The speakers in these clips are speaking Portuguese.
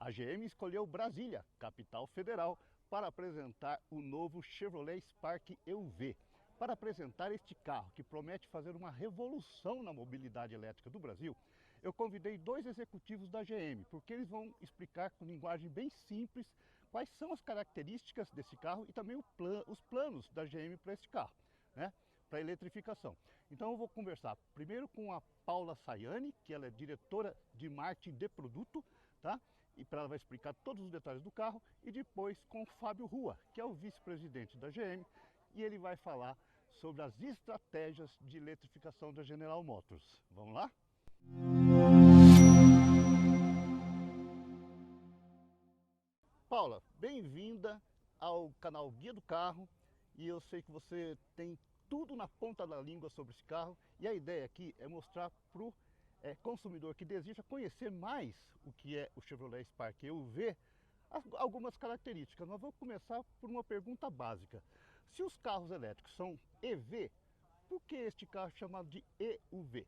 A GM escolheu Brasília, capital federal, para apresentar o novo Chevrolet Spark EUV. Para apresentar este carro, que promete fazer uma revolução na mobilidade elétrica do Brasil, eu convidei dois executivos da GM, porque eles vão explicar com linguagem bem simples quais são as características desse carro e também os planos da GM para esse carro, né? Para a eletrificação. Então eu vou conversar primeiro com a Paula Sayani, que ela é diretora de marketing de produto, tá? E ela vai explicar todos os detalhes do carro, e depois com o Fábio Rua, que é o vice-presidente da GM, e ele vai falar sobre as estratégias de eletrificação da General Motors. Vamos lá? Paula, bem-vinda ao canal Guia do Carro, e eu sei que você tem tudo na ponta da língua sobre esse carro, e a ideia aqui é mostrar para o consumidor que deseja conhecer mais o que é o Chevrolet Spark EUV, algumas características. Nós vamos começar por uma pergunta básica. Se os carros elétricos são EV, por que este carro é chamado de EUV?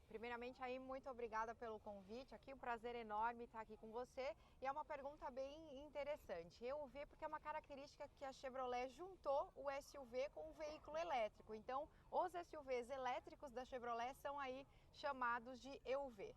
Primeiramente, aí, muito obrigada pelo convite aqui, um prazer enorme estar aqui com você. E é uma pergunta bem interessante. EUV porque é uma característica que a Chevrolet juntou o SUV com o veículo elétrico. Então, os SUVs elétricos da Chevrolet são aí chamados de EUV.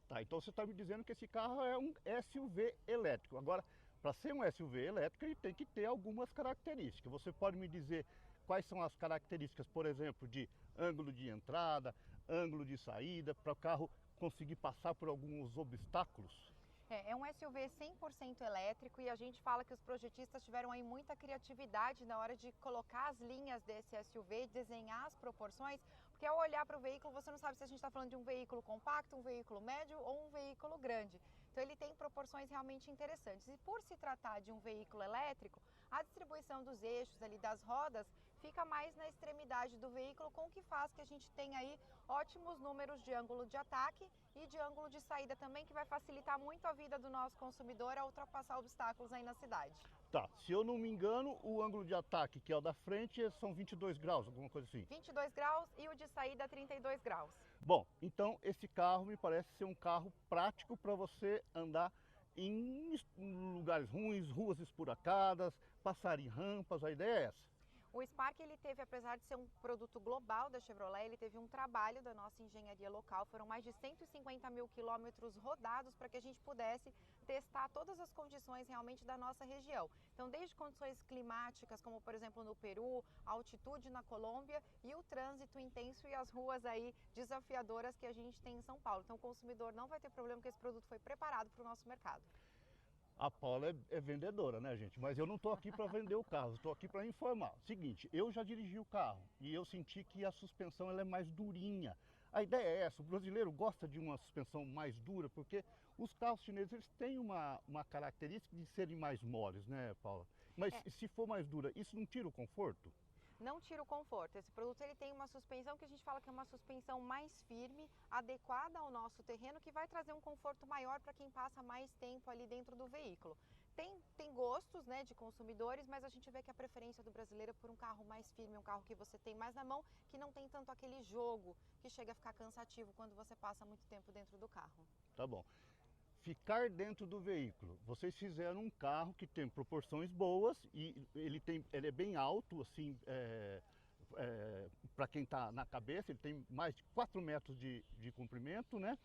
Tá, então você está me dizendo que esse carro é um SUV elétrico. Agora, para ser um SUV elétrico, ele tem que ter algumas características. Você pode me dizer quais são as características, por exemplo, de ângulo de entrada, ângulo de saída, para o carro conseguir passar por alguns obstáculos? É um SUV 100% elétrico e a gente fala que os projetistas tiveram aí muita criatividade na hora de colocar as linhas desse SUV, desenhar as proporções, porque ao olhar para o veículo você não sabe se a gente está falando de um veículo compacto, um veículo médio ou um veículo grande. Então ele tem proporções realmente interessantes. E por se tratar de um veículo elétrico, a distribuição dos eixos ali das rodas fica mais na extremidade do veículo, com o que faz que a gente tenha aí ótimos números de ângulo de ataque e de ângulo de saída também, que vai facilitar muito a vida do nosso consumidor a ultrapassar obstáculos aí na cidade. Tá, se eu não me engano, o ângulo de ataque, que é o da frente, são 22 graus, alguma coisa assim. 22 graus e o de saída 32 graus. Bom, então esse carro me parece ser um carro prático para você andar em lugares ruins, ruas esburacadas, passar em rampas, a ideia é essa. O Spark, ele teve, apesar de ser um produto global da Chevrolet, ele teve um trabalho da nossa engenharia local. Foram mais de 150 mil quilômetros rodados para que a gente pudesse testar todas as condições realmente da nossa região. Então, desde condições climáticas, como por exemplo no Peru, a altitude na Colômbia e o trânsito intenso e as ruas aí desafiadoras que a gente tem em São Paulo. Então, o consumidor não vai ter problema, porque esse produto foi preparado para o nosso mercado. A Paula é vendedora, né, gente? Mas eu não estou aqui para vender o carro, estou aqui para informar. Seguinte, eu já dirigi o carro e eu senti que a suspensão ela é mais durinha. A ideia é essa, o brasileiro gosta de uma suspensão mais dura, porque os carros chineses eles têm uma característica de serem mais moles, né, Paula? Mas se for mais dura, isso não tira o conforto? Não tira o conforto. Esse produto ele tem uma suspensão que a gente fala que é uma suspensão mais firme, adequada ao nosso terreno, que vai trazer um conforto maior para quem passa mais tempo ali dentro do veículo. Tem gostos, né, de consumidores, mas a gente vê que a preferência do brasileiro é por um carro mais firme, um carro que você tem mais na mão, que não tem tanto aquele jogo que chega a ficar cansativo quando você passa muito tempo dentro do carro. Tá bom. Ficar dentro do veículo. Vocês fizeram um carro que tem proporções boas e ele é bem alto, assim, para quem está na cabeça, ele tem mais de 4 metros de comprimento, né?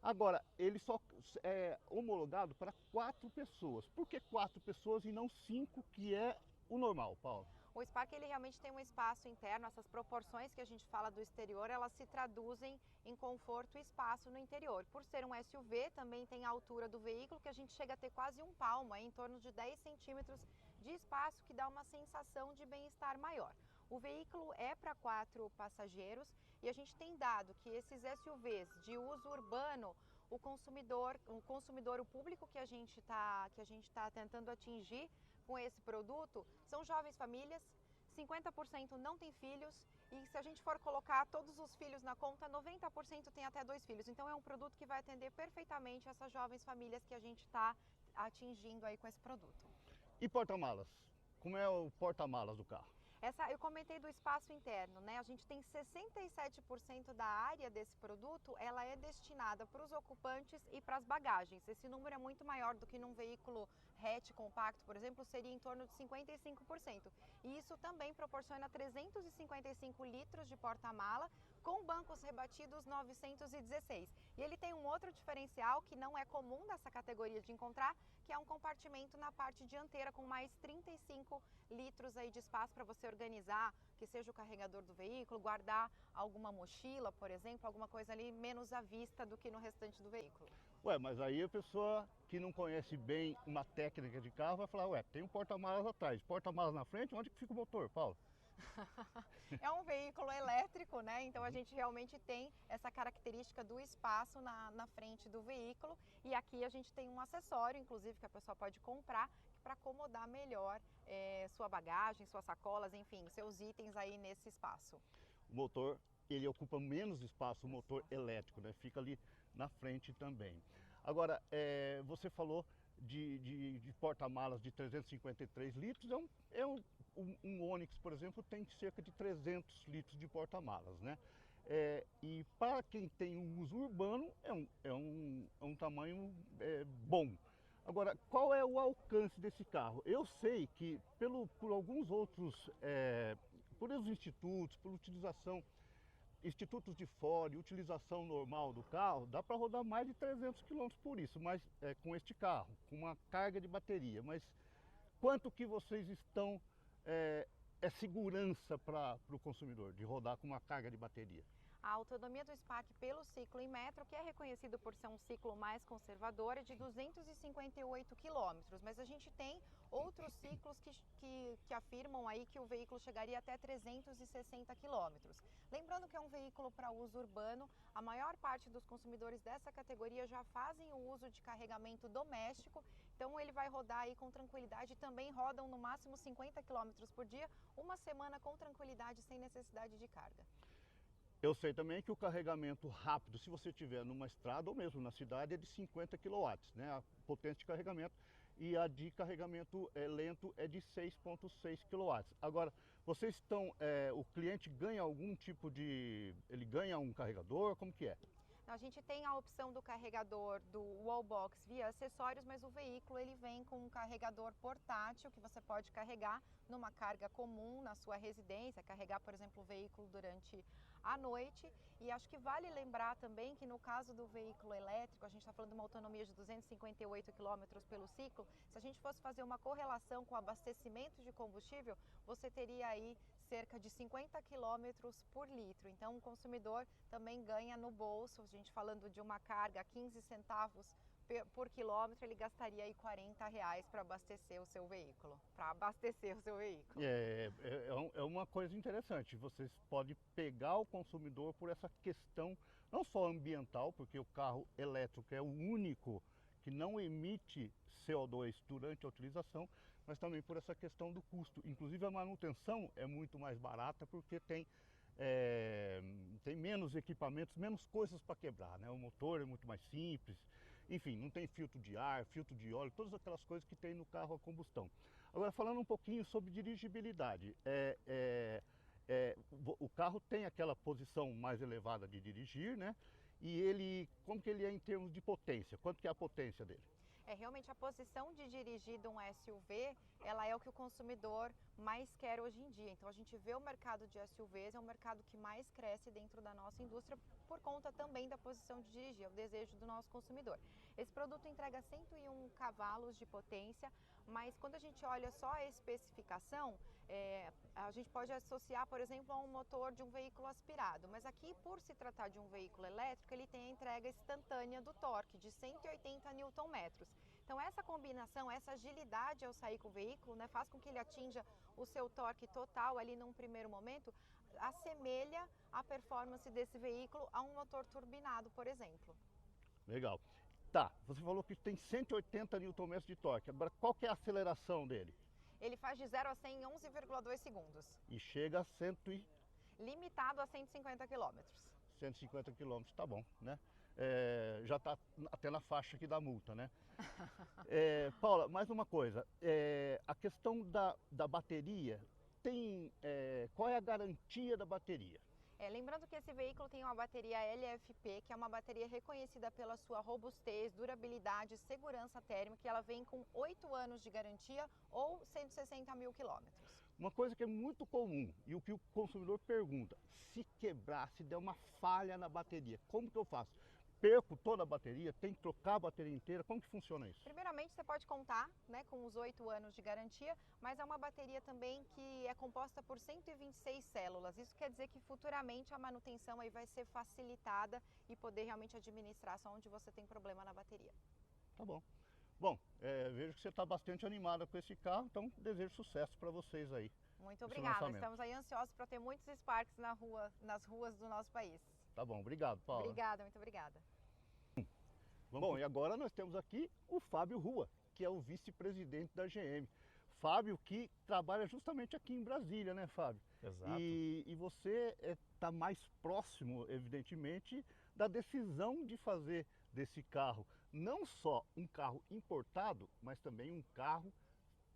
Agora, ele só é homologado para 4 pessoas. Por que 4 pessoas e não 5, que é o normal, Paulo? O Spark ele realmente tem um espaço interno, essas proporções que a gente fala do exterior, elas se traduzem em conforto e espaço no interior. Por ser um SUV, também tem a altura do veículo, que a gente chega a ter quase um palmo, em torno de 10 centímetros de espaço, que dá uma sensação de bem-estar maior. O veículo é para 4 passageiros e a gente tem dado que esses SUVs de uso urbano, o consumidor, o público que a gente tá tentando atingir com esse produto são jovens famílias, 50% não tem filhos e se a gente for colocar todos os filhos na conta, 90% tem até 2 filhos. Então é um produto que vai atender perfeitamente essas jovens famílias que a gente está atingindo aí com esse produto. E porta-malas? Como é o porta-malas do carro? Eu comentei do espaço interno, né? A gente tem 67% da área desse produto, ela é destinada para os ocupantes e para as bagagens. Esse número é muito maior do que num veículo hatch compacto, por exemplo, seria em torno de 55%. E isso também proporciona 355 litros de porta-mala, com bancos rebatidos 916. E ele tem um outro diferencial que não é comum dessa categoria de encontrar, que é um compartimento na parte dianteira com mais 35 litros aí de espaço para você organizar, que seja o carregador do veículo, guardar alguma mochila, por exemplo, alguma coisa ali menos à vista do que no restante do veículo. Ué, mas aí a pessoa que não conhece bem uma técnica de carro vai falar, ué, tem um porta-malas atrás, porta-malas na frente, onde que fica o motor, Paulo? É um veículo elétrico, né? Então a gente realmente tem essa característica do espaço na frente do veículo. E aqui a gente tem um acessório, inclusive, que a pessoa pode comprar para acomodar melhor sua bagagem, suas sacolas, enfim, seus itens aí nesse espaço. O motor, ele ocupa menos espaço, o motor elétrico, né? Fica ali na frente também. Agora, você falou de porta-malas de 353 litros, um Onix, por exemplo, tem cerca de 300 litros de porta-malas, né? E para quem tem um uso urbano, é um tamanho bom. Agora, qual é o alcance desse carro? Eu sei que por alguns outros, por os institutos, por utilização, institutos de fora, utilização normal do carro, dá para rodar mais de 300 km por isso, mas com este carro, com uma carga de bateria. Mas quanto que vocês estão, é segurança para o consumidor de rodar com uma carga de bateria? A autonomia do Spark pelo ciclo em metro, que é reconhecido por ser um ciclo mais conservador, é de 258 quilômetros, mas a gente tem outros ciclos que afirmam aí que o veículo chegaria até 360 quilômetros. Lembrando que é um veículo para uso urbano, a maior parte dos consumidores dessa categoria já fazem o uso de carregamento doméstico, então ele vai rodar aí com tranquilidade, também rodam no máximo 50 quilômetros por dia, uma semana com tranquilidade, sem necessidade de carga. Eu sei também que o carregamento rápido, se você estiver numa estrada ou mesmo na cidade, é de 50 kW, né? A potência de carregamento, e a de carregamento lento é de 6,6 kW. Agora, vocês estão, o cliente ganha algum tipo de, ele ganha um carregador, como que é? A gente tem a opção do carregador do Wallbox via acessórios, mas o veículo ele vem com um carregador portátil que você pode carregar numa carga comum na sua residência, carregar, por exemplo, o veículo durante a noite. E acho que vale lembrar também que no caso do veículo elétrico, a gente está falando de uma autonomia de 258 km pelo ciclo, se a gente fosse fazer uma correlação com o abastecimento de combustível, você teria aí cerca de 50 km por litro. Então o consumidor também ganha no bolso, a gente falando de uma carga a 15 centavos por quilômetro, ele gastaria aí R$ 40 para abastecer o seu veículo, É uma coisa interessante, vocês podem pegar o consumidor por essa questão, não só ambiental, porque o carro elétrico é o único que não emite CO2 durante a utilização, mas também por essa questão do custo. Inclusive a manutenção é muito mais barata porque tem menos equipamentos, menos coisas para quebrar, né? O motor é muito mais simples, enfim, não tem filtro de ar, filtro de óleo, todas aquelas coisas que tem no carro a combustão. Agora, falando um pouquinho sobre dirigibilidade, o carro tem aquela posição mais elevada de dirigir, né? E ele, como que ele é em termos de potência? Quanto que é a potência dele? Realmente a posição de dirigir de um SUV, ela é o que o consumidor mais quer hoje em dia. Então a gente vê o mercado de SUVs, é um mercado que mais cresce dentro da nossa indústria por conta também da posição de dirigir, é o desejo do nosso consumidor. Esse produto entrega 101 cavalos de potência, mas quando a gente olha só a especificação, a gente pode associar, por exemplo, a um motor de um veículo aspirado, mas aqui, por se tratar de um veículo elétrico, ele tem a entrega instantânea do torque de 180 Nm. Então essa combinação, essa agilidade ao sair com o veículo, né, faz com que ele atinja o seu torque total ali num primeiro momento, assemelha a performance desse veículo a um motor turbinado, por exemplo. Legal. Tá, você falou que tem 180 Nm de torque, agora qual que é a aceleração dele? Ele faz de 0 a 100 em 11,2 segundos. E chega a Limitado a 150 km. 150 km, tá bom, né? Já está até na faixa aqui da multa, né? Paula, mais uma coisa, a questão da bateria, qual é a garantia da bateria? Lembrando que esse veículo tem uma bateria LFP, que é uma bateria reconhecida pela sua robustez, durabilidade, segurança térmica, e ela vem com 8 anos de garantia ou 160 mil quilômetros. Uma coisa que é muito comum e o que o consumidor pergunta, se quebrar, se der uma falha na bateria, como que eu faço? Perco toda a bateria, tem que trocar a bateria inteira, como que funciona isso? Primeiramente, você pode contar, né, com os 8 anos de garantia, mas é uma bateria também que é composta por 126 células. Isso quer dizer que futuramente a manutenção aí vai ser facilitada e poder realmente administrar só onde você tem problema na bateria. Tá bom. Bom, vejo que você está bastante animada com esse carro, então desejo sucesso para vocês aí. Muito obrigada, estamos aí ansiosos para ter muitos Sparks nas ruas do nosso país. Tá bom, obrigado, Paula. Obrigada, muito obrigada. Bom, e agora nós temos aqui o Fábio Rua, que é o vice-presidente da GM. Fábio, que trabalha justamente aqui em Brasília, né, Fábio? Exato. E você está mais próximo, evidentemente, da decisão de fazer desse carro não só um carro importado, mas também um carro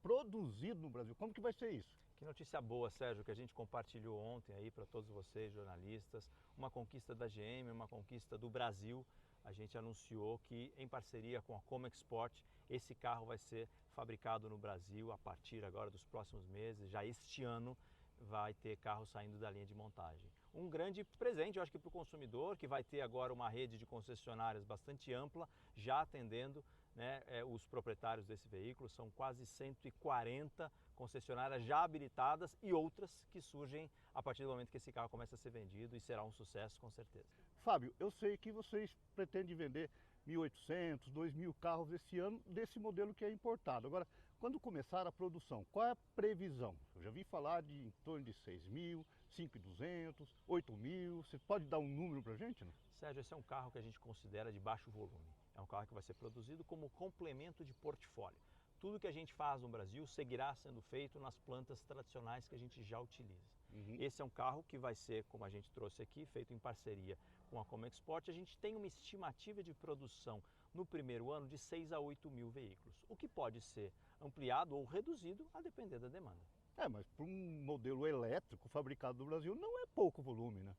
produzido no Brasil. Como que vai ser isso? Que notícia boa, Sérgio, que a gente compartilhou ontem aí para todos vocês, jornalistas. Uma conquista da GM, uma conquista do Brasil. A gente anunciou que, em parceria com a Comexport, esse carro vai ser fabricado no Brasil a partir agora dos próximos meses. Já este ano vai ter carro saindo da linha de montagem. Um grande presente, eu acho que para o consumidor, que vai ter agora uma rede de concessionárias bastante ampla, já atendendo, né, os proprietários desse veículo. São quase 140 concessionárias já habilitadas e outras que surgem a partir do momento que esse carro começa a ser vendido, e será um sucesso com certeza. Fábio, eu sei que vocês pretendem vender 1.800, 2.000 carros esse ano desse modelo que é importado. Agora, quando começar a produção, qual é a previsão? Eu já vi falar de em torno de 6.000, 5.200, 8.000. Você pode dar um número para a gente, não? Sérgio, esse é um carro que a gente considera de baixo volume. É um carro que vai ser produzido como complemento de portfólio. Tudo que a gente faz no Brasil seguirá sendo feito nas plantas tradicionais que a gente já utiliza. Esse é um carro que vai ser, como a gente trouxe aqui, feito em parceria com a Comexport. A gente tem uma estimativa de produção no primeiro ano de 6 a 8 mil veículos, o que pode ser ampliado ou reduzido a depender da demanda. Mas para um modelo elétrico fabricado no Brasil não é pouco volume, né?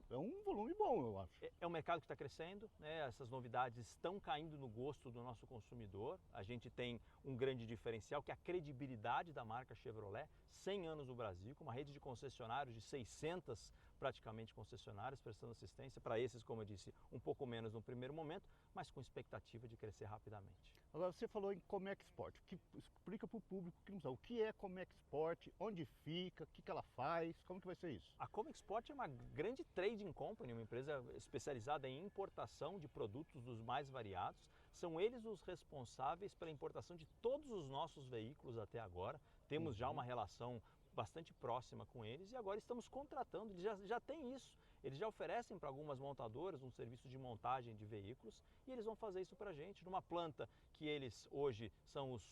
É um volume bom, eu acho. É um mercado que está crescendo, né? Essas novidades estão caindo no gosto do nosso consumidor. A gente tem um grande diferencial, que é a credibilidade da marca Chevrolet. 100 anos no Brasil, com uma rede de concessionários de 600 praticamente concessionários prestando assistência para esses, como eu disse, um pouco menos no primeiro momento, mas com expectativa de crescer rapidamente. Agora, você falou em Comexport, explica para o público que não sabe o que é Comexport, onde fica, o que ela faz, como que vai ser isso? A Comexport é uma grande trading company, uma empresa especializada em importação de produtos dos mais variados. São eles os responsáveis pela importação de todos os nossos veículos até agora. Temos já uma relação bastante próxima com eles e agora estamos contratando, eles já têm isso. Eles já oferecem para algumas montadoras um serviço de montagem de veículos e eles vão fazer isso para a gente numa planta que eles hoje são os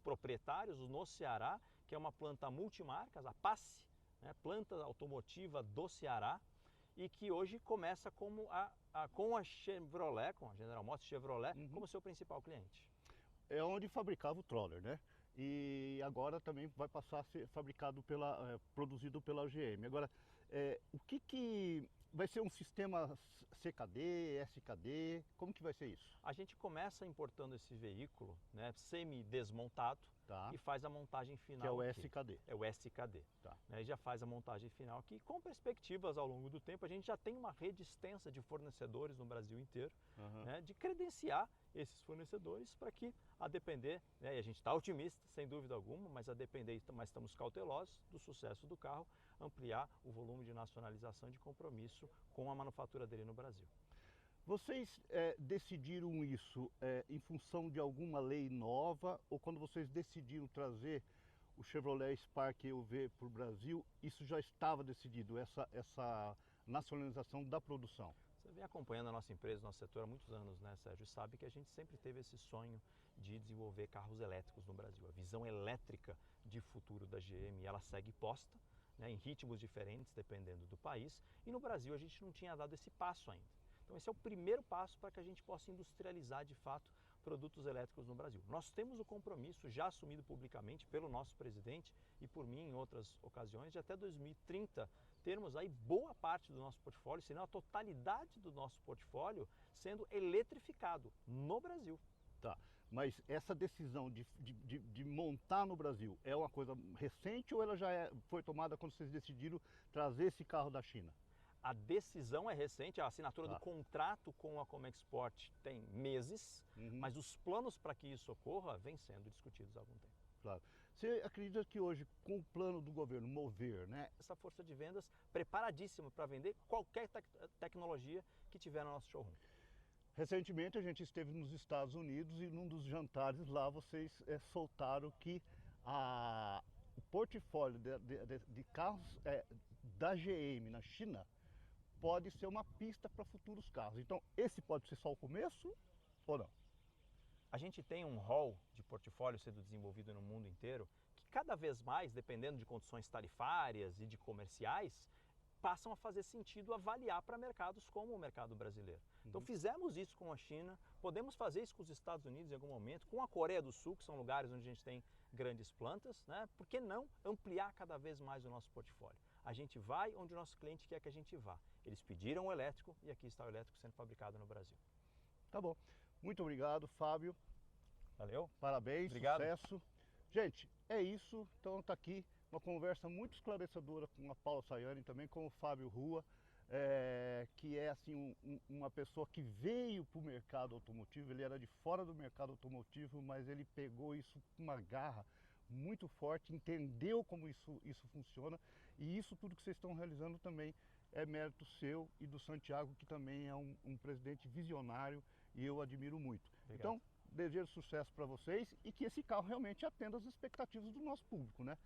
proprietários no Ceará, que é uma planta multimarcas, a PACE, né, planta automotiva do Ceará, e que hoje começa como com a Chevrolet, com a General Motors Chevrolet, como seu principal cliente. É onde fabricava o Troller, né? E agora também vai passar a ser fabricado produzido pela GM. Agora, o que vai ser um sistema CKD, SKD? Como que vai ser isso? A gente começa importando esse veículo, né, semi-desmontado, tá, e faz a montagem final. Que é o aqui. SKD. É o SKD. Tá. Né, e já faz a montagem final aqui, com perspectivas ao longo do tempo. A gente já tem uma rede extensa de fornecedores no Brasil inteiro, né, de credenciar esses fornecedores para que, a depender, né, e a gente está otimista, sem dúvida alguma, mas a depender, mas estamos cautelosos do sucesso do carro, ampliar o volume de nacionalização e de compromisso com a manufatura dele no Brasil. Vocês decidiram isso em função de alguma lei nova, ou quando vocês decidiram trazer o Chevrolet Spark EUV para o Brasil, isso já estava decidido, essa nacionalização da produção? Você vem acompanhando a nossa empresa, nosso setor há muitos anos, né, Sérgio? Sabe que a gente sempre teve esse sonho de desenvolver carros elétricos no Brasil. A visão elétrica de futuro da GM, ela segue posta, né, em ritmos diferentes, dependendo do país. E no Brasil a gente não tinha dado esse passo ainda. Então esse é o primeiro passo para que a gente possa industrializar de fato produtos elétricos no Brasil. Nós temos o compromisso já assumido publicamente pelo nosso presidente e por mim em outras ocasiões de até 2030 termos aí boa parte do nosso portfólio, se não a totalidade do nosso portfólio, sendo eletrificado no Brasil. Tá, mas essa decisão de montar no Brasil é uma coisa recente ou ela já foi tomada quando vocês decidiram trazer esse carro da China? A decisão é recente, a assinatura Tá. do contrato com a Comexport tem meses, mas os planos para que isso ocorra vêm sendo discutidos há algum tempo. Claro. Você acredita que hoje, com o plano do governo Mover, né, Essa força de vendas preparadíssima para vender qualquer tecnologia que tiver no nosso showroom. recentemente a gente esteve nos Estados Unidos e num dos jantares lá vocês soltaram que o portfólio de carros da GM na China pode ser uma pista para futuros carros. Então, esse pode ser só o começo ou não? A gente tem um hall de portfólio sendo desenvolvido no mundo inteiro que cada vez mais, dependendo de condições tarifárias e de comerciais, passam a fazer sentido avaliar para mercados como o mercado brasileiro. Então fizemos isso com a China, podemos fazer isso com os Estados Unidos em algum momento, com a Coreia do Sul, que são lugares onde a gente tem grandes plantas, né? Por que não ampliar cada vez mais o nosso portfólio? A gente vai onde o nosso cliente quer que a gente vá. Eles pediram o elétrico e aqui está o elétrico sendo fabricado no Brasil. Tá bom. Muito obrigado, Fábio. Valeu? Parabéns, Obrigado. sucesso. Gente, é isso. Então tá aqui uma conversa muito esclarecedora com a Paula Sayane, também com o Fábio Rua, que é assim uma pessoa que veio para o mercado automotivo. Ele era de fora do mercado automotivo, mas ele pegou isso com uma garra muito forte, entendeu como isso funciona, e isso tudo que vocês estão realizando também é mérito seu e do Santiago, que também é um presidente visionário e eu admiro muito. Obrigado. Então, desejo sucesso para vocês e que esse carro realmente atenda às expectativas do nosso público, né?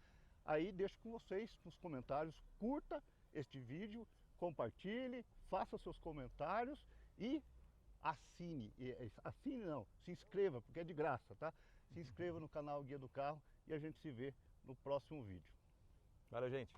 Aí deixo com vocês nos comentários, curta este vídeo, compartilhe, faça seus comentários e assine. Assine não, se inscreva, porque é de graça, tá? Se inscreva no canal Guia do Carro e a gente se vê no próximo vídeo. Valeu, gente.